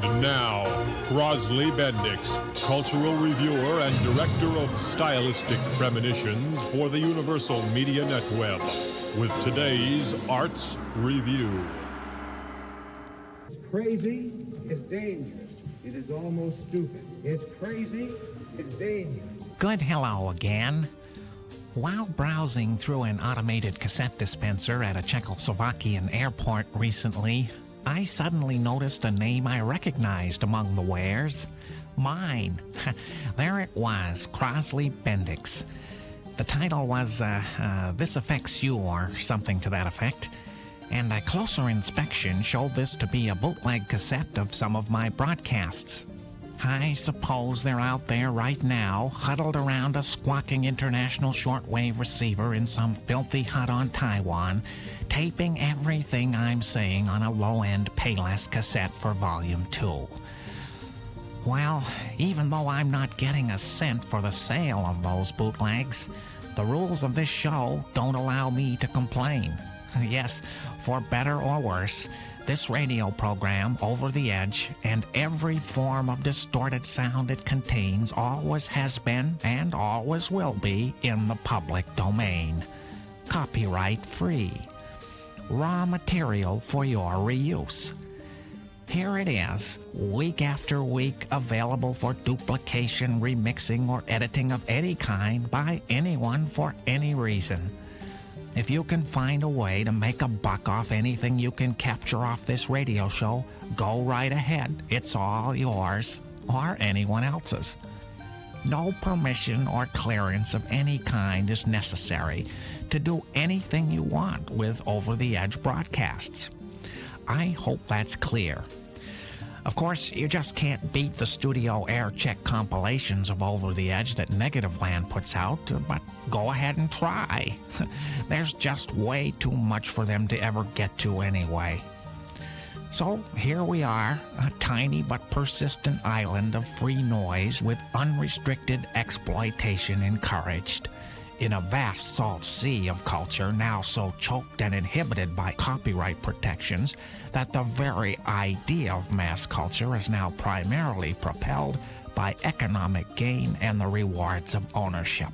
And now, Crosley Bendix, cultural reviewer and director of stylistic premonitions for the Universal Media Netweb, with today's Arts Review. It's crazy, it's dangerous, it is almost stupid. It's crazy, it's dangerous. Good hello again. While browsing through an automated cassette dispenser at a Czechoslovakian airport recently, I suddenly noticed a name I recognized among the wares. Mine. There it was, Crosley Bendix. The title was, This Affects You, or something to that effect. And a closer inspection showed this to be a bootleg cassette of some of my broadcasts. I suppose they're out there right now, huddled around a squawking international shortwave receiver in some filthy hut on Taiwan, taping everything I'm saying on a low-end Payless cassette for Volume 2. Well, even though I'm not getting a cent for the sale of those bootlegs, the rules of this show don't allow me to complain. Yes, for better or worse, this radio program, Over the Edge, and every form of distorted sound it contains always has been and always will be in the public domain. Copyright free. Raw material for your reuse. Here it is, week after week, available for duplication, remixing, or editing of any kind by anyone for any reason. If you can find a way to make a buck off anything you can capture off this radio show, go right ahead. It's all yours, or anyone else's. No permission or clearance of any kind is necessary to do anything you want with over-the-edge broadcasts. I hope that's clear. Of course, you just can't beat the studio air check compilations of Over the Edge that Negativland puts out, but go ahead and try. There's just way too much for them to ever get to anyway. So here we are, a tiny but persistent island of free noise with unrestricted exploitation encouraged. In a vast salt sea of culture now so choked and inhibited by copyright protections that the very idea of mass culture is now primarily propelled by economic gain and the rewards of ownership.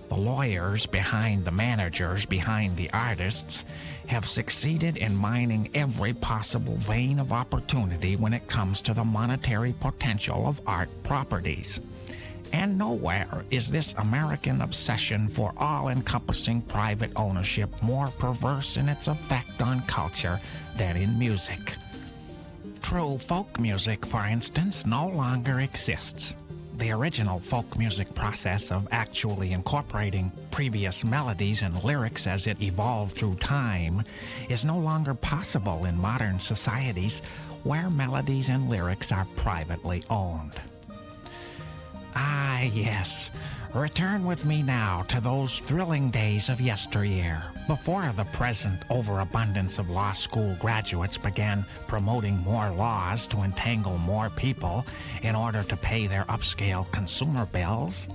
The lawyers behind the managers behind the artists have succeeded in mining every possible vein of opportunity when it comes to the monetary potential of art properties. And nowhere is this American obsession for all-encompassing private ownership more perverse in its effect on culture than in music. True folk music, for instance, no longer exists. The original folk music process of actually incorporating previous melodies and lyrics as it evolved through time is no longer possible in modern societies where melodies and lyrics are privately owned. Ah, yes. Return with me now to those thrilling days of yesteryear, before the present overabundance of law school graduates began promoting more laws to entangle more people in order to pay their upscale consumer bills.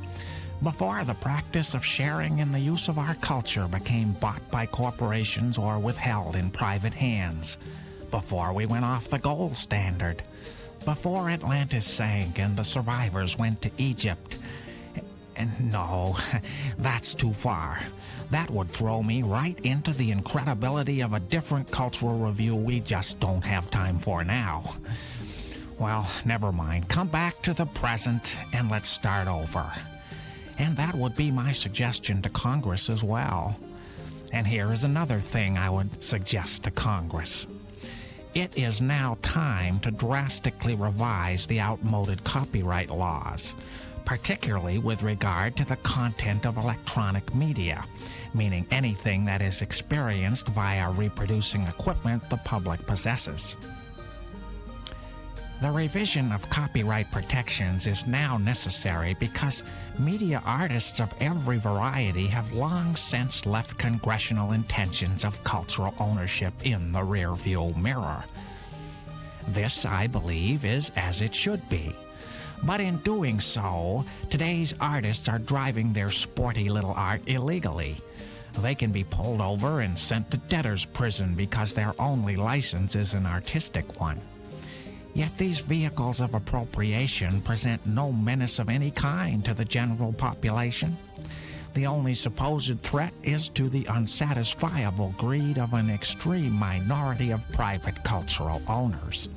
Before the practice of sharing in the use of our culture became bought by corporations or withheld in private hands. Before we went off the gold standard. Before Atlantis sank and the survivors went to Egypt. And no, that's too far. That would throw me right into the incredibility of a different cultural review we just don't have time for now. Well, never mind. Come back to the present and let's start over. And that would be my suggestion to Congress as well. And here is another thing I would suggest to Congress. It is now time to drastically revise the outmoded copyright laws, particularly with regard to the content of electronic media, meaning anything that is experienced via reproducing equipment the public possesses. The revision of copyright protections is now necessary because media artists of every variety have long since left congressional intentions of cultural ownership in the rearview mirror. This, I believe, is as it should be. But in doing so, today's artists are driving their sporty little art illegally. They can be pulled over and sent to debtor's prison because their only license is an artistic one. Yet these vehicles of appropriation present no menace of any kind to the general population. The only supposed threat is to the unsatisfiable greed of an extreme minority of private cultural owners.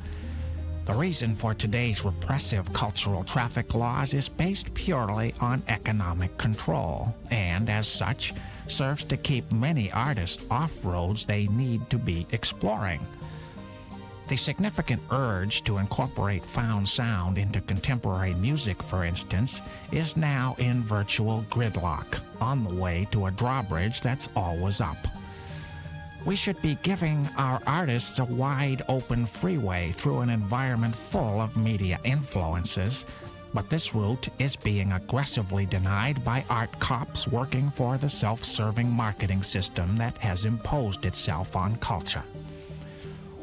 The reason for today's repressive cultural traffic laws is based purely on economic control, and as such, serves to keep many artists off roads they need to be exploring. The significant urge to incorporate found sound into contemporary music, for instance, is now in virtual gridlock, on the way to a drawbridge that's always up. We should be giving our artists a wide open freeway through an environment full of media influences, but this route is being aggressively denied by art cops working for the self-serving marketing system that has imposed itself on culture.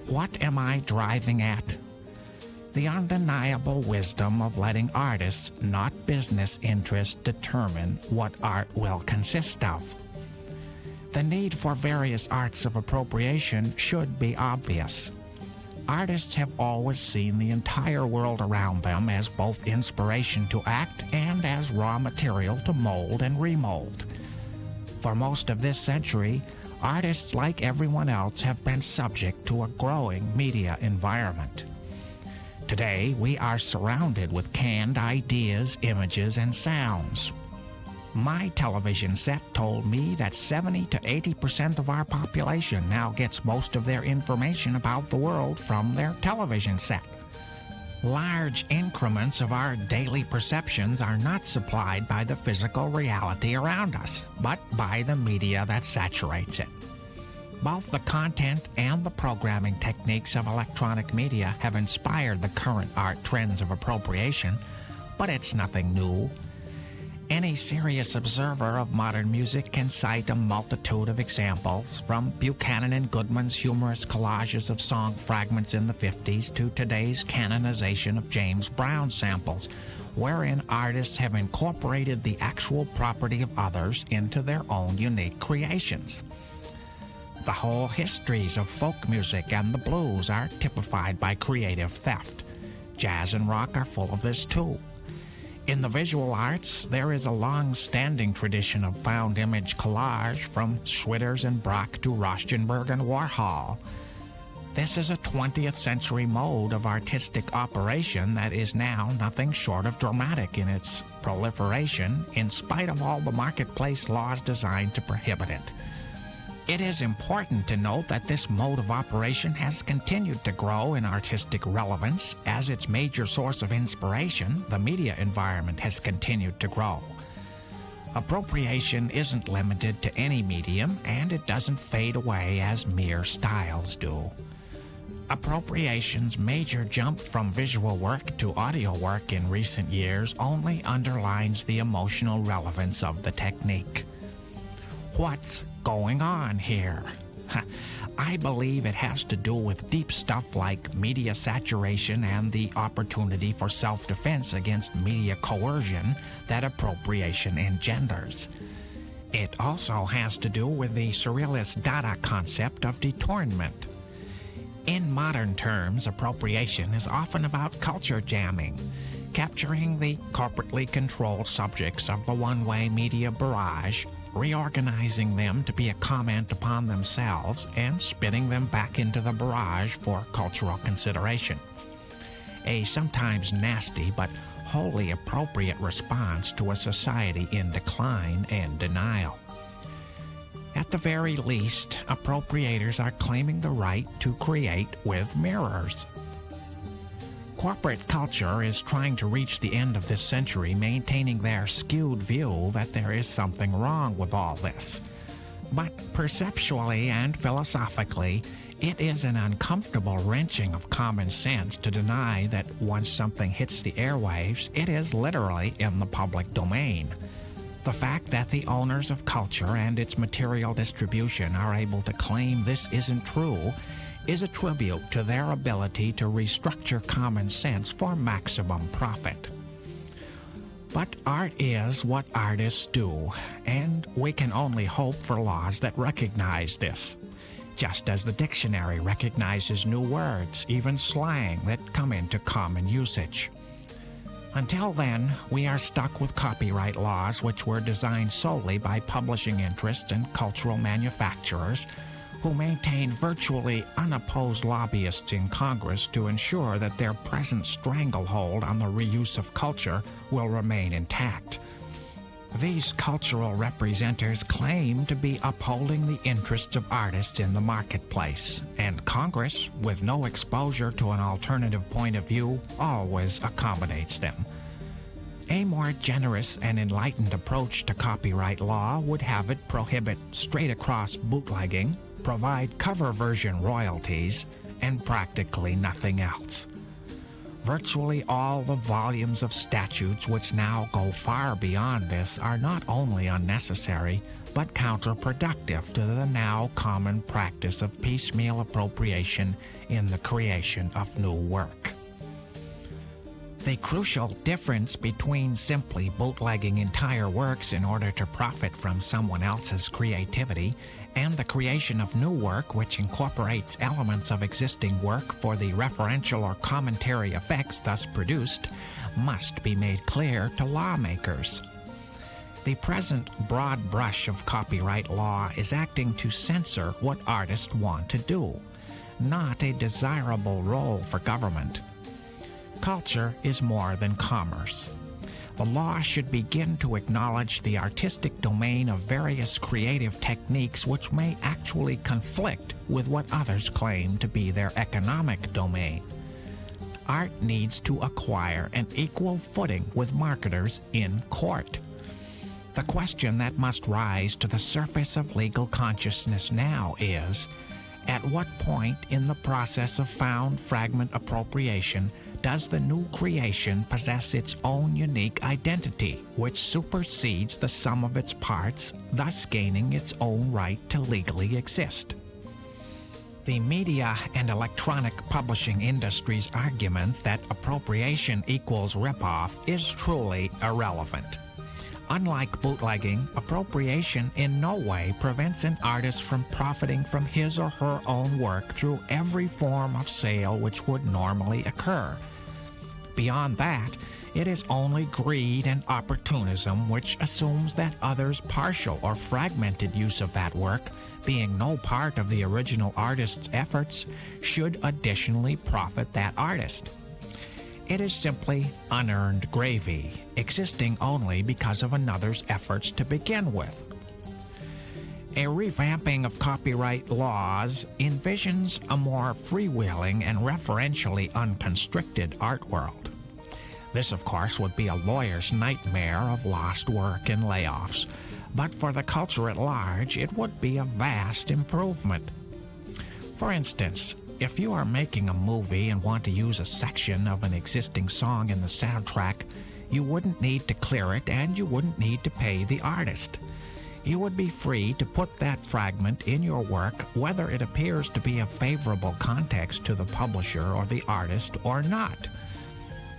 What am I driving at? The undeniable wisdom of letting artists, not business interests, determine what art will consist of. The need for various arts of appropriation should be obvious. Artists have always seen the entire world around them as both inspiration to act and as raw material to mold and remold. For most of this century, artists, like everyone else, have been subject to a growing media environment. Today, we are surrounded with canned ideas, images, and sounds. My television set told me that 70 to 80% of our population now gets most of their information about the world from their television set. Large increments of our daily perceptions are not supplied by the physical reality around us, but by the media that saturates it. Both the content and the programming techniques of electronic media have inspired the current art trends of appropriation, but it's nothing new. Any serious observer of modern music can cite a multitude of examples, from Buchanan and Goodman's humorous collages of song fragments in the 50s to today's canonization of James Brown samples, wherein artists have incorporated the actual property of others into their own unique creations. The whole histories of folk music and the blues are typified by creative theft. Jazz and rock are full of this too. In the visual arts, there is a long-standing tradition of found image collage, from Schwitters and Braque to Rauschenberg and Warhol. This is a 20th century mode of artistic operation that is now nothing short of dramatic in its proliferation, in spite of all the marketplace laws designed to prohibit it. It is important to note that this mode of operation has continued to grow in artistic relevance as its major source of inspiration. The media environment has continued to grow. Appropriation isn't limited to any medium, and it doesn't fade away as mere styles do. Appropriation's major jump from visual work to audio work in recent years only underlines the emotional relevance of the technique. What's going on here? I believe it has to do with deep stuff like media saturation and the opportunity for self-defense against media coercion that appropriation engenders. It also has to do with the surrealist Dada concept of detournement. In modern terms, appropriation is often about culture jamming, capturing the corporately controlled subjects of the one-way media barrage, reorganizing them to be a comment upon themselves, and spitting them back into the barrage for cultural consideration. A sometimes nasty but wholly appropriate response to a society in decline and denial. At the very least, appropriators are claiming the right to create with mirrors. Corporate culture is trying to reach the end of this century maintaining their skewed view that there is something wrong with all this. But perceptually and philosophically, it is an uncomfortable wrenching of common sense to deny that once something hits the airwaves, it is literally in the public domain. The fact that the owners of culture and its material distribution are able to claim this isn't true is a tribute to their ability to restructure common sense for maximum profit. But art is what artists do, and we can only hope for laws that recognize this. just as the dictionary recognizes new words, even slang, that come into common usage. Until then, we are stuck with copyright laws which were designed solely by publishing interests and cultural manufacturers who maintain virtually unopposed lobbyists in Congress to ensure that their present stranglehold on the reuse of culture will remain intact. These cultural representatives claim to be upholding the interests of artists in the marketplace, and Congress, with no exposure to an alternative point of view, always accommodates them. A more generous and enlightened approach to copyright law would have it prohibit straight-across bootlegging, provide cover version royalties, and practically nothing else. Virtually all the volumes of statutes which now go far beyond this are not only unnecessary, but counterproductive to the now common practice of piecemeal appropriation in the creation of new work. The crucial difference between simply bootlegging entire works in order to profit from someone else's creativity and the creation of new work which incorporates elements of existing work for the referential or commentary effects thus produced must be made clear to lawmakers. The present broad brush of copyright law is acting to censor what artists want to do, not a desirable role for government. Culture is more than commerce. The law should begin to acknowledge the artistic domain of various creative techniques which may actually conflict with what others claim to be their economic domain. Art needs to acquire an equal footing with marketers in court. The question that must rise to the surface of legal consciousness now is, at what point in the process of found fragment appropriation does the new creation possess its own unique identity, which supersedes the sum of its parts, thus gaining its own right to legally exist? The media and electronic publishing industry's argument that appropriation equals ripoff is truly irrelevant. Unlike bootlegging, appropriation in no way prevents an artist from profiting from his or her own work through every form of sale which would normally occur. Beyond that, it is only greed and opportunism which assumes that others' partial or fragmented use of that work, being no part of the original artist's efforts, should additionally profit that artist. It is simply unearned gravy, existing only because of another's efforts to begin with. A revamping of copyright laws envisions a more freewheeling and referentially unconstricted art world. This, of course, would be a lawyer's nightmare of lost work and layoffs, but for the culture at large, it would be a vast improvement. For instance, if you are making a movie and want to use a section of an existing song in the soundtrack, you wouldn't need to clear it and you wouldn't need to pay the artist. You would be free to put that fragment in your work whether it appears to be a favorable context to the publisher or the artist or not.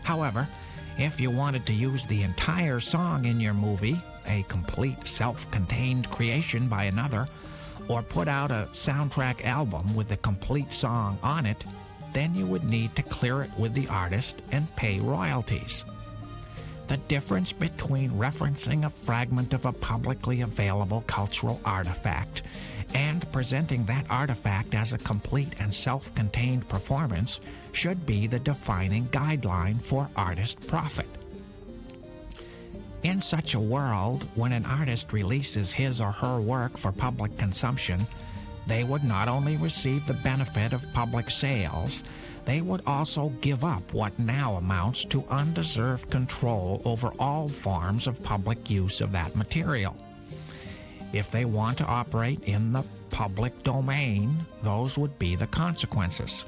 However, if you wanted to use the entire song in your movie, a complete self-contained creation by another, or put out a soundtrack album with the complete song on it, then you would need to clear it with the artist and pay royalties. The difference between referencing a fragment of a publicly available cultural artifact and presenting that artifact as a complete and self-contained performance should be the defining guideline for artist profit. In such a world, when an artist releases his or her work for public consumption, they would not only receive the benefit of public sales, they would also give up what now amounts to undeserved control over all forms of public use of that material. If they want to operate in the public domain, those would be the consequences.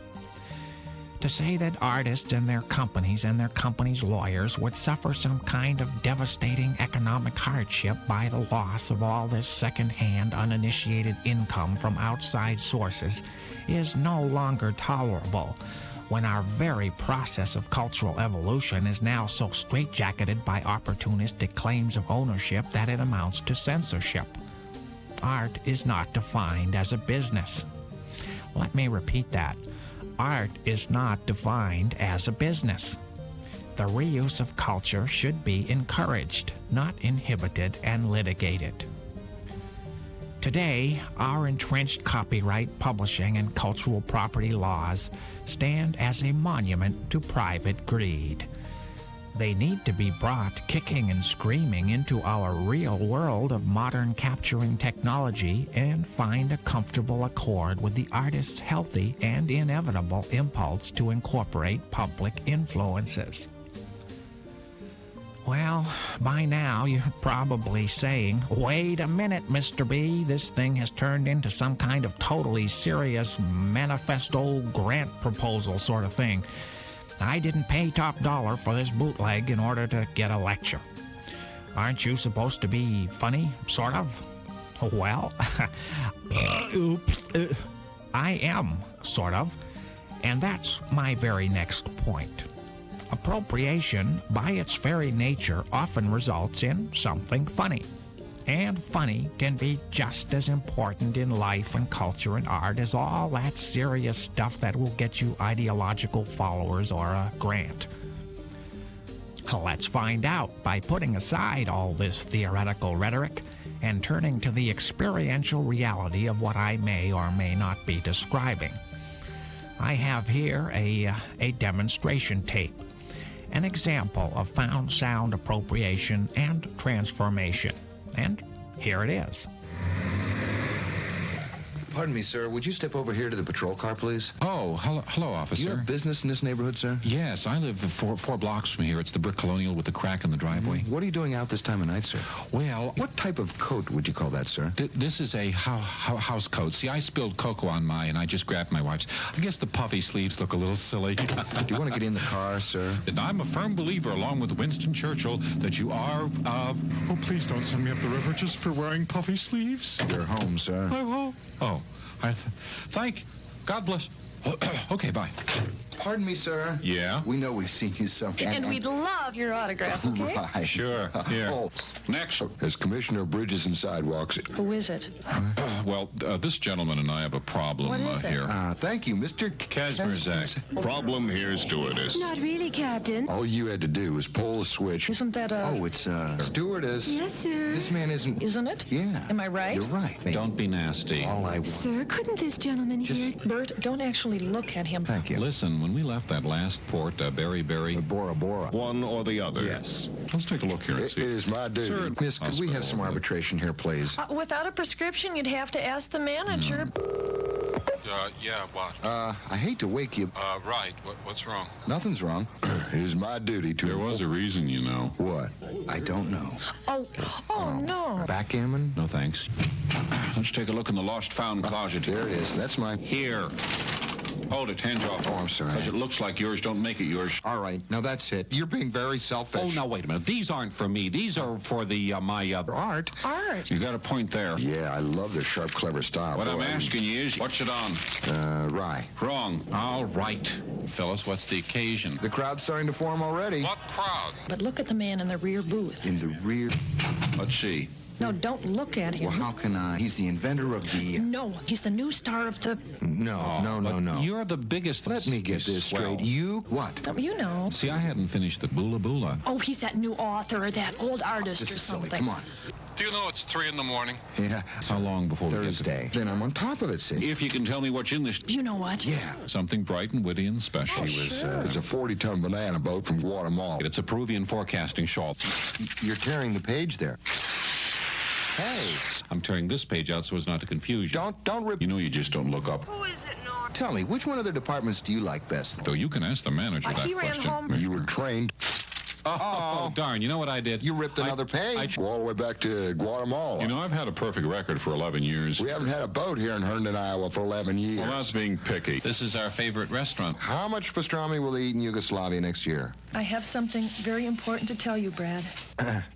To say that artists and their companies' lawyers would suffer some kind of devastating economic hardship by the loss of all this second-hand uninitiated income from outside sources is no longer tolerable, when our very process of cultural evolution is now so straitjacketed by opportunistic claims of ownership that it amounts to censorship. Art is not defined as a business. Let me repeat that. Art is not defined as a business. The reuse of culture should be encouraged, not inhibited and litigated. Today, our entrenched copyright, publishing, and cultural property laws stand as a monument to private greed. They need to be brought kicking and screaming into our real world of modern capturing technology and find a comfortable accord with the artist's healthy and inevitable impulse to incorporate public influences. Well, by now you're probably saying, wait a minute, Mr. B, this thing has turned into some kind of totally serious manifesto grant proposal sort of thing. I didn't pay top dollar for this bootleg in order to get a lecture. Aren't you supposed to be funny, sort of? Well, I am, sort of. And that's my very next point. Appropriation, by its very nature, often results in something funny. And funny can be just as important in life and culture and art as all that serious stuff that will get you ideological followers or a grant. Let's find out by putting aside all this theoretical rhetoric and turning to the experiential reality of what I may or may not be describing. I have here a demonstration tape, an example of found sound appropriation and transformation. And here it is. Pardon me, sir. Would you step over here to the patrol car, please? Oh, hello, officer. Do you have business in this neighborhood, sir? Yes, I live four blocks from here. It's the brick colonial with the crack in the driveway. What are you doing out this time of night, sir? Well, What type of coat would you call that, sir? this is a house coat. See, I spilled cocoa on mine, and I just grabbed my wife's. I guess the puffy sleeves look a little silly. Do you want to get in the car, sir? And I'm a firm believer, along with Winston Churchill, that you are, Oh, please don't send me up the river just for wearing puffy sleeves. You're home, sir. Oh, thank. God bless. Okay, bye. Pardon me, sir. Yeah? We know we've seen you somewhere. And we'd love your autograph, okay? Right. Sure, here. Oh, Next. as Commissioner of Bridges and Sidewalks. Who is it? This gentleman and I have a problem What is it? here. Thank you, Mr. Kazmerzak. Problem here, stewardess. Not really, Captain. All you had to do was pull the switch. Isn't that a... Oh, it's, stewardess. Yes, sir. This man isn't... Isn't it? Yeah. Am I right? You're right. Don't be nasty. All I want... Sir, couldn't this gentleman here... Bert, don't actually look at him. Thank you. Listen, when we left that last port, Berry, Bora Bora. One or the other. Yes. let's take a look here and It see. is my duty. Sir, Miss, could we have hospital, some arbitration here, please? Without a prescription, you'd have to ask the manager. Yeah, what? I hate to wake you. Right. What's wrong? Nothing's wrong. It is my duty to... There was a reason, you know. What? I don't know. Oh, no. Backgammon? No thanks. Let's take a look in the lost found closet. There it is. That's my... Here. Hold it, hands off. Oh, I'm sorry. Because it looks like yours, don't make it yours. All right. Now that's it. You're being very selfish. Oh, now, wait a minute. These aren't for me. These are for the, Art? Art. You got a point there. Yeah, I love their sharp, clever style. What Boy, I'm asking you is, what's it on? Rye. Wrong. All right. Phyllis, what's the occasion? The crowd's starting to form already. What crowd? But look at the man in the rear booth. In the rear... Let's see. No, don't look at him. Well, how can I? He's the inventor of the... No, he's the new star of the... No. You're the biggest... Let me get this straight. You... What? Oh, you know. See, I hadn't finished the Bula Bula. Oh, he's that new author or that old artist This or is silly. something. Come on. Do you know it's 3 in the morning? Yeah. How long before we get to... Thursday. Then I'm on top of it, see? If you can tell me what's in this... You know what? Yeah. Something bright and witty and special. It's a 40-ton banana boat from Guatemala. It's a Peruvian forecasting shawl. You're tearing the page there. Hey, I'm tearing this page out so as not to confuse you. don't rip... You know you just don't look up. Tell me, which one of the departments do you like best? Though you can ask the manager that he ran question. home. You were trained. Oh, darn. You know what I did? You ripped another page. Go all the way back to Guatemala. You know, I've had a perfect record for 11 years. We haven't had a boat here in Herndon, Iowa for 11 years. Well, that's being picky. This is our favorite restaurant. How much pastrami will they eat in Yugoslavia next year? I have something very important to tell you, Brad.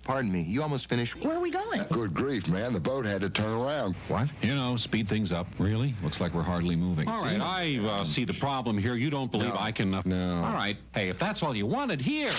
Pardon me, you almost finished? Where are we going? Good grief, man. The boat had to turn around. What? You know, speed things up. Really? Looks like we're hardly moving. All right, I see the problem here. You don't believe I can... No. All right. Hey, if that's all you wanted, here.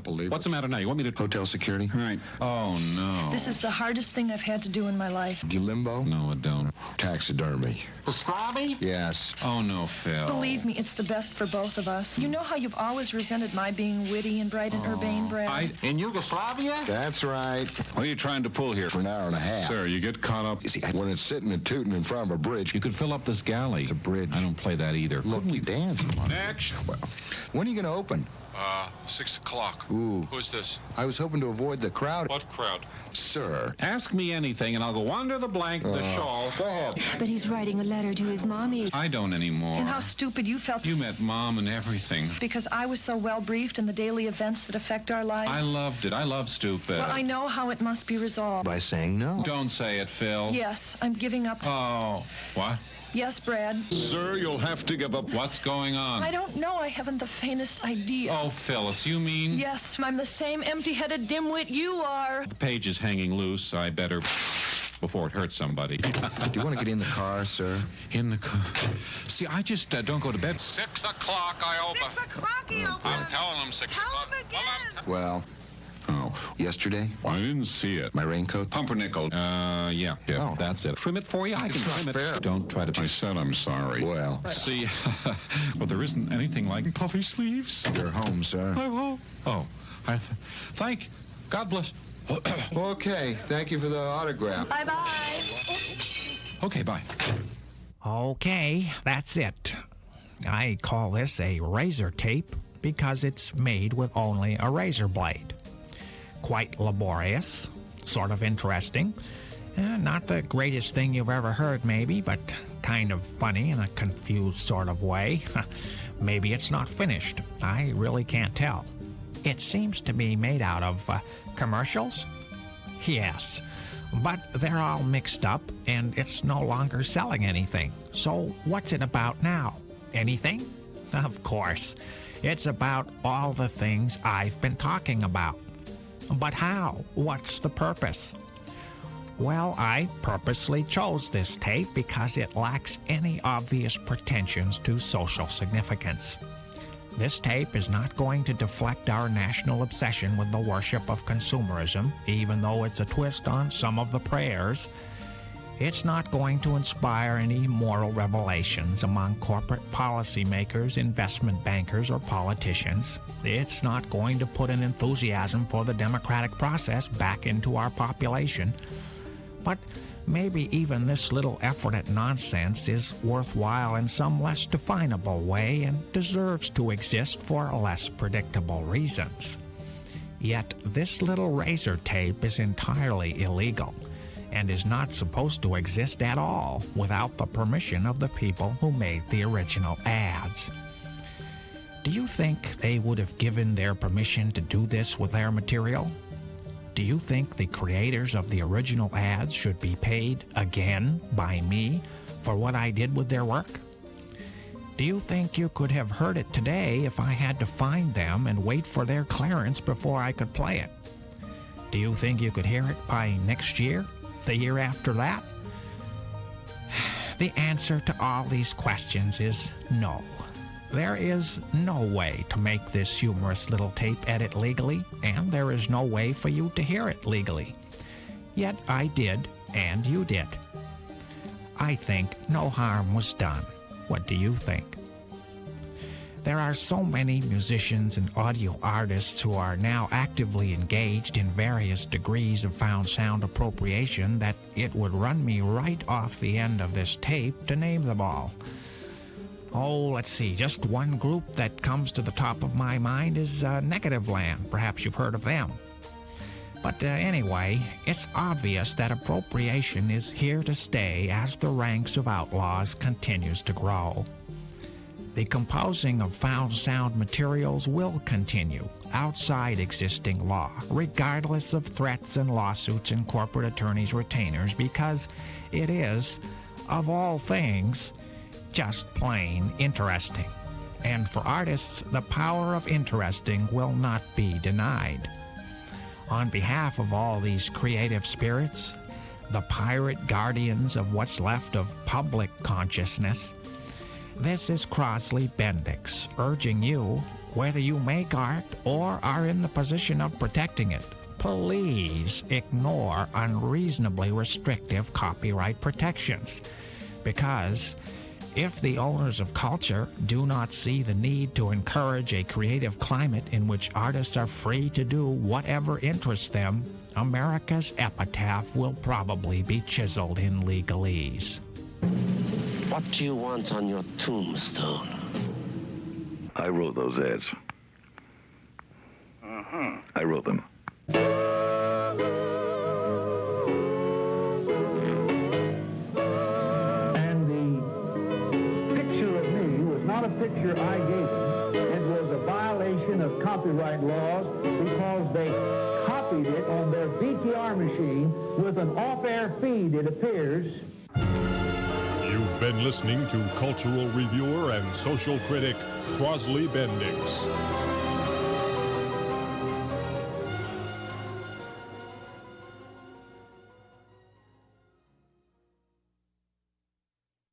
believe What's the matter now? You want me to... Hotel security? Right. Oh, no. This is the hardest thing I've had to do in my life. Do you limbo? No, it don't. Taxidermy. Pastrami? Yes. Oh, no, Phil. Believe me, it's the best for both of us. You know how you've always resented my being witty and bright and urbane, Brad? In Yugoslavia? That's right. What are you trying to pull here? For an hour and a half. Sir, you get caught up. You see, when it's sitting and tooting in front of a bridge, You could fill up this galley. It's a bridge. I don't play that either. look, you dance. Next. Well, when are you going to open? 6 o'clock. Ooh. Who's this? I was hoping to avoid the crowd. What crowd? Sir. Ask me anything, and I'll go under the blank, the shawl. Go ahead. But he's writing a letter to his mommy. I don't anymore. And how stupid you felt You met Mom and everything. because I was so well briefed in the daily events that affect our lives. I loved it. I love stupid. Well, I know how it must be resolved. By saying no. Don't say it, Phil. Yes, I'm giving up. Oh. What? Yes, Brad. Sir, you'll have to give up. What's going on? I don't know. I haven't the faintest idea. Oh, Phyllis, you mean? Yes, I'm the same empty-headed dimwit you are. The page is hanging loose. I better... before it hurts somebody. Do you want to get in the car, sir? In the car. See, I just don't go to bed. 6 o'clock, I open. 6 o'clock he opens. I'm telling him 6 Tell o'clock. him again. Well, Oh, yesterday, I didn't see it. my raincoat. Pumpernickel. Yeah. Oh. That's it. Trim it for you? I can trim it. Don't try to... I said I'm sorry. Well, See, well, there isn't anything like puffy sleeves. you're home, sir. Oh, thank... God bless. Okay, thank you for the autograph. Bye-bye. Okay, bye. Okay, that's it. I call this a razor tape because it's made with only a razor blade. Quite laborious, sort of interesting. Not the greatest thing you've ever heard, maybe, but kind of funny in a confused sort of way. Maybe it's not finished. I really can't tell. It seems to be made out of commercials? Yes, but they're all mixed up and it's no longer selling anything. So what's it about now? Anything? Of course. It's about all the things I've been talking about. But how? What's the purpose? Well, I purposely chose this tape because it lacks any obvious pretensions to social significance. This tape is not going to deflect our national obsession with the worship of consumerism, even though it's a twist on some of the prayers. It's not going to inspire any moral revelations among corporate policymakers, investment bankers, or politicians. It's not going to put an enthusiasm for the democratic process back into our population. But maybe even this little effort at nonsense is worthwhile in some less definable way and deserves to exist for less predictable reasons. Yet this little razor tape is entirely illegal and is not supposed to exist at all without the permission of the people who made the original ads. Do you think they would have given their permission to do this with their material? Do you think the creators of the original ads should be paid again by me for what I did with their work? Do you think you could have heard it today if I had to find them and wait for their clearance before I could play it? Do you think you could hear it by next year? The year after that? The answer to all these questions is no. There is no way to make this humorous little tape edit legally, and there is no way for you to hear it legally. Yet I did, and you did. I think no harm was done. What do you think? There are so many musicians and audio artists who are now actively engaged in various degrees of found sound appropriation that it would run me right off the end of this tape to name them all. Oh, let's see, just one group that comes to the top of my mind is Negativland. Perhaps you've heard of them. But anyway, it's obvious that appropriation is here to stay as the ranks of outlaws continues to grow. The composing of found sound materials will continue outside existing law, regardless of threats and lawsuits and corporate attorneys' retainers, because it is, of all things, just plain interesting. And for artists, the power of interesting will not be denied. On behalf of all these creative spirits, the pirate guardians of what's left of public consciousness, this is Crosley Bendix urging you Whether you make art or are in the position of protecting it, please ignore unreasonably restrictive copyright protections. Because if the owners of culture do not see the need to encourage a creative climate in which artists are free to do whatever interests them, America's epitaph will probably be chiseled in legalese. What do you want on your tombstone? I wrote those ads. I wrote them. And the picture of me was not a picture I gave him. It was a violation of copyright laws because they copied it on their VTR machine with an off-air feed, it appears. You've been listening to cultural reviewer and social critic Crosley Bendix.